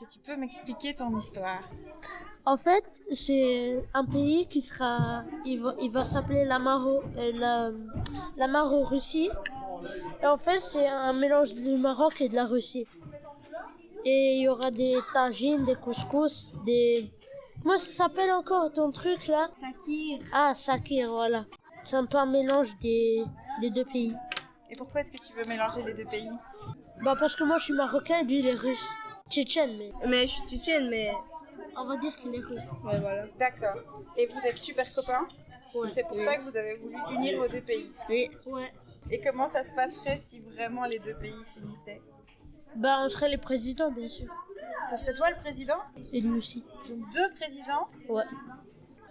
que tu peux m'expliquer ton histoire? En fait, c'est un pays qui sera, il va s'appeler la Maro-Russie. Et en fait, c'est un mélange du Maroc et de la Russie. Et il y aura des tagines, des couscous, Comment ça s'appelle encore ton truc là? Sakir. Ah, sakir, voilà. C'est un peu un mélange des deux pays. Et pourquoi est-ce que tu veux mélanger les deux pays? Bah parce que moi je suis marocain et lui il est russe. Tchétchène, Mais je suis tchétchène, mais... on va dire qu'il est russe. Ouais, voilà. D'accord. Et vous êtes super copains? Ouais. C'est pour ça que vous avez voulu unir vos deux pays. Oui. Ouais. Et comment ça se passerait si vraiment les deux pays s'unissaient? Bah on serait les présidents bien sûr. Ce serait toi le président? Et lui aussi. Donc deux présidents? Ouais.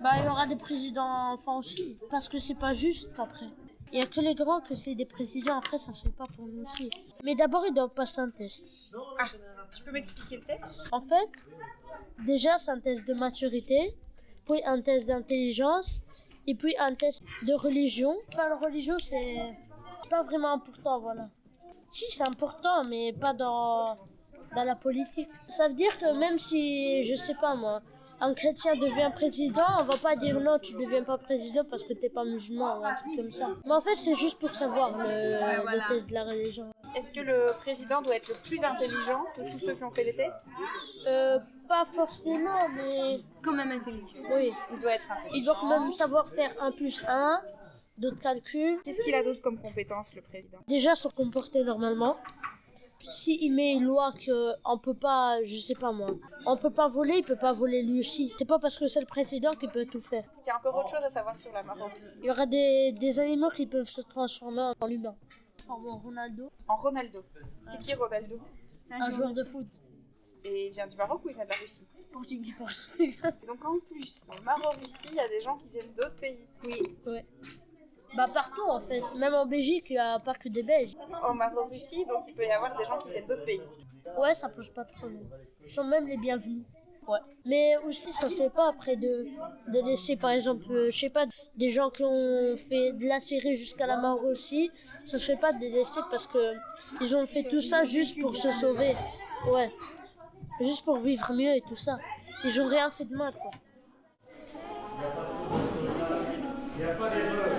Bah il y aura des présidents enfants aussi. Parce que c'est pas juste après. Il y a que les grands que c'est des présidents, après ça se fait pas pour nous aussi. Mais d'abord ils doivent passer un test. Ah, tu peux m'expliquer le test? En fait, déjà c'est un test de maturité, puis un test d'intelligence, et puis un test de religion. Enfin la religion c'est pas vraiment important, voilà. Si c'est important, mais pas dans la politique. Ça veut dire que même si, je sais pas moi, un chrétien devient président, on va pas dire non, tu deviens pas président parce que t'es pas musulman ou un truc comme ça. Mais en fait, c'est juste pour savoir le test de la religion. Est-ce que le président doit être le plus intelligent de tous ceux qui ont fait les tests? Pas forcément, mais Quand même intelligent. oui. Il doit être intelligent. Il doit quand même savoir faire 1+1, d'autres calculs. Qu'est-ce qu'il a d'autre comme compétences, le président? Déjà, se comporter normalement. S'il met une loi qu'on peut pas, je sais pas moi, on peut pas voler, il peut pas voler lui aussi. C'est pas parce que c'est le président qu'il peut tout faire. Est-ce qu'il y a encore autre chose à savoir sur la Maroc-Russie? Il y aura des animaux qui peuvent se transformer en humain. En Ronaldo. En Ronaldo. C'est qui Ronaldo? Un joueur de foot. Et il vient du Maroc ou il vient de la Russie? Portugais. Et donc en plus, dans le Maroc-Russie, il y a des gens qui viennent d'autres pays. Oui. Ouais. Bah partout en fait. Même en Belgique, il n'y a pas que des Belges. En Maroc-Russie, donc il peut y avoir des gens qui viennent d'autres pays. Ouais, ça pose pas de problème. Ils sont même les bienvenus. Ouais. Mais aussi, ça se fait pas après de laisser, par exemple, je sais pas, des gens qui ont fait de la série jusqu'à la mort aussi. Ça se fait pas de les laisser parce que ils ont fait tout ça juste pour se sauver. Ouais. Juste pour vivre mieux et tout ça. Ils ont rien fait de mal, quoi. Il n'y a pas d'erreur.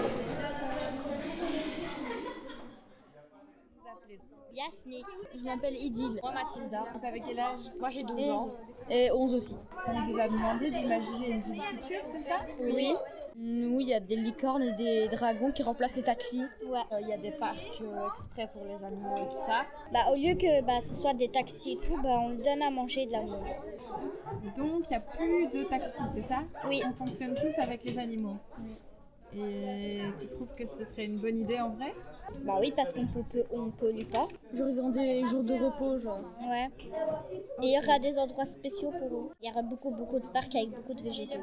Yasnik. Je m'appelle Idil. Moi Mathilda. Vous avez quel âge? Moi j'ai 12 ans. Et 11 aussi. On vous a demandé d'imaginer une ville future, c'est ça? Oui. Nous, il y a des licornes et des dragons qui remplacent les taxis. Ouais. Il y a des parcs exprès pour les animaux et tout ça. Au lieu que ce soit des taxis et tout, on le donne à manger de la viande. Donc il n'y a plus de taxis, c'est ça? Oui. On fonctionne tous avec les animaux. Oui. Et tu trouves que ce serait une bonne idée en vrai? Oui, parce qu'on pollue pas. Genre, ils ont des jours de repos, genre. Ouais. Et il y aura des endroits spéciaux pour eux. Il y aura beaucoup de parcs avec beaucoup de végétaux.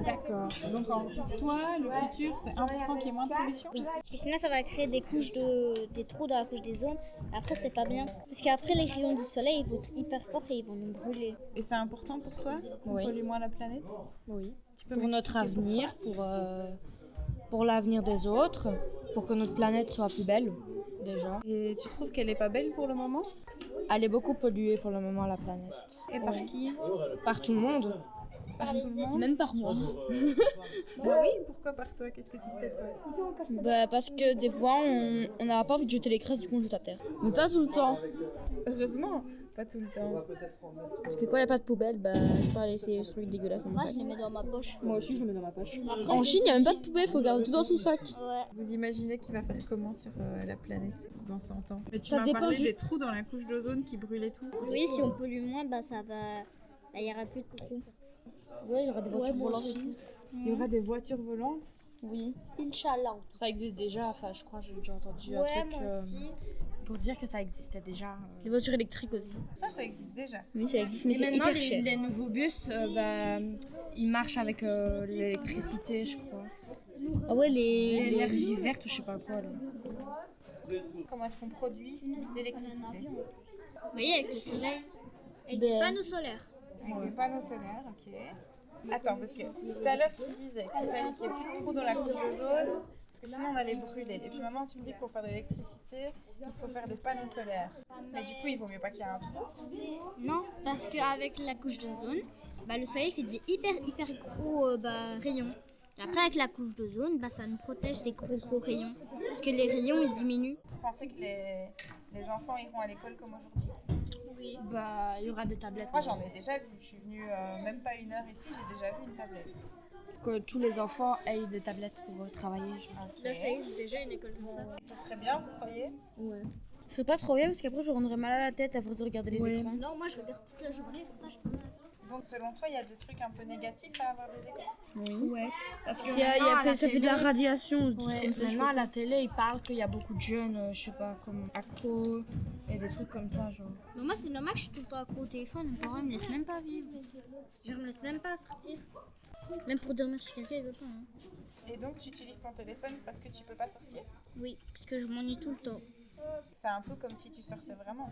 D'accord. Donc pour toi, le futur, c'est important qu'il y ait moins de pollution? Oui, parce que sinon ça va créer des trous dans la couche des zones. Après, c'est pas bien. Parce qu'après, les rayons du soleil, ils vont être hyper forts et ils vont nous brûler. Et c'est important pour toi qu'on Oui. pollue moins la planète? Oui. Tu peux Pour notre avenir, pour l'avenir des autres, pour que notre planète soit plus belle, déjà. Et tu trouves qu'elle est pas belle pour le moment? Elle est beaucoup polluée pour le moment, la planète. Et par qui? Par tout le monde. Par tout le monde? Même par moi. Oui, pourquoi par toi? Qu'est-ce que tu fais toi? Parce que des fois, on n'a pas envie de jeter les crasses, du coup on jette à terre. Mais pas tout le temps. Heureusement, pas tout le temps. Parce que quand il n'y a pas de poubelle, je peux pas laisser ce truc dégueulasse dans mon Moi, sac. je les mets dans ma poche. Moi aussi, je le mets dans ma poche. Après, En je Chine, il les n'y a même pas de poubelle, il faut garder tout dans son sac. Ouais. Vous imaginez qu'il va faire comment sur la planète dans 100 ans? Mais tu Ça m'as dépend parlé du- des trous dans la couche d'ozone qui brûlaient tout. Oui, si on pollue moins, ça va. Il y aura plus de trous. Ouais, il y aura des voitures volantes et tout. Il y aura des voitures volantes? Oui. Inch'Allah. Ça existe déjà, enfin, je crois, j'ai déjà entendu un Ouais, truc moi aussi. pour dire que ça existait déjà. Les voitures électriques aussi. Ça existe déjà. Oui, ça existe, mais Et c'est maintenant, hyper cher. les nouveaux bus, ils marchent avec l'électricité, je crois. Ah ouais, L'énergie verte ou je sais pas quoi. Là. Comment est-ce qu'on produit l'électricité? Vous voyez, avec le soleil. Avec des panneaux solaires. Avec des panneaux solaires, ok. Attends, parce que tout à l'heure, tu me disais qu'il fallait qu'il n'y ait plus de trous dans la couche d'ozone, parce que sinon on allait brûler. Et puis maintenant, tu me dis que pour faire de l'électricité, il faut faire des panneaux solaires. Mais du coup, il vaut mieux pas qu'il y ait un trou. Non, parce qu'avec la couche d'ozone, le soleil fait des hyper gros rayons. Et après, avec la couche d'ozone, ça nous protège des gros rayons. Parce que les rayons, ils diminuent. Vous pensez que les enfants iront à l'école comme aujourd'hui? Oui. Bah, il y aura des tablettes. Moi, j'en ai déjà vu. Je suis venue même pas 1 heure ici, j'ai déjà vu une tablette. Que tous les enfants aient des tablettes pour travailler. Ok. Là, ça existe déjà une école comme ça. Ce serait bien, vous croyez? Ouais. Ce serait pas trop bien parce qu'après je rendrais mal à la tête à force de regarder les écrans. Non, moi je regarde toute la journée, pourtant je peux pas. Donc, selon toi, il y a des trucs un peu négatifs à avoir des écrans? Ouais. Parce que Ça fait de la radiation. des trucs Ouais, comme ça, je maintenant à sais pas. la télé, ils parlent qu'il y a beaucoup de jeunes, je sais pas, comme accros et des trucs comme ça, genre. Mais moi c'est normal que je suis tout le temps accro au téléphone, mes parents ils me laissent même pas vivre. Je me laisse même pas sortir. Même pour dormir chez quelqu'un, ils veulent pas. Hein. Et donc, tu utilises ton téléphone parce que tu peux pas sortir? Oui, parce que je m'ennuie tout le temps. C'est un peu comme si tu sortais vraiment.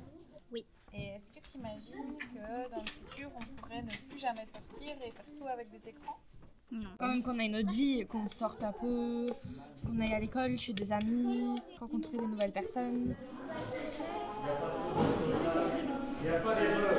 Oui. Et est-ce que tu imagines que dans le futur, on pourrait ne plus jamais sortir et faire tout avec des écrans? Non. Quand même qu'on ait notre vie, qu'on sorte un peu, qu'on aille à l'école, chez des amis, rencontrer des nouvelles personnes. Il n'y a pas d'erreur.